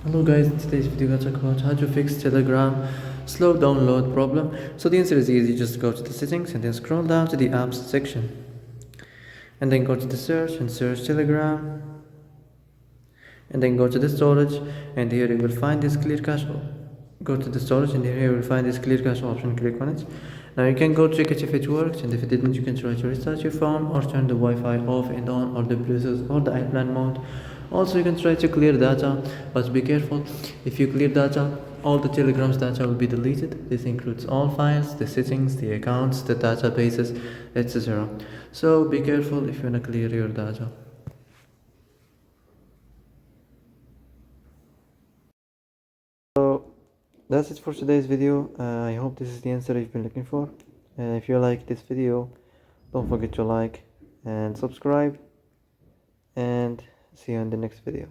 Hello guys, in today's video we're going to talk about how to fix Telegram slow download problem. So the answer is easy, just go to the settings and then scroll down to the apps section. And then go to the search and search Telegram. And then go to the storage and here you will find this clear cache. Go to the storage and here you will find this clear cache option, click on it. Now you can go check it if it works, and if it didn't you can try to restart your phone or turn the Wi-Fi off and on, or the Bluetooth or the airplane mode. Also you can try to clear data, but be careful. If you clear data, all the Telegram's data will be deleted. This includes all files, the settings, the accounts, the databases, etc. So be careful if you want to clear your data. So that's it for today's video. I hope this is the answer you've been looking for. If you like this video, don't forget to like and subscribe, and see you in the next video.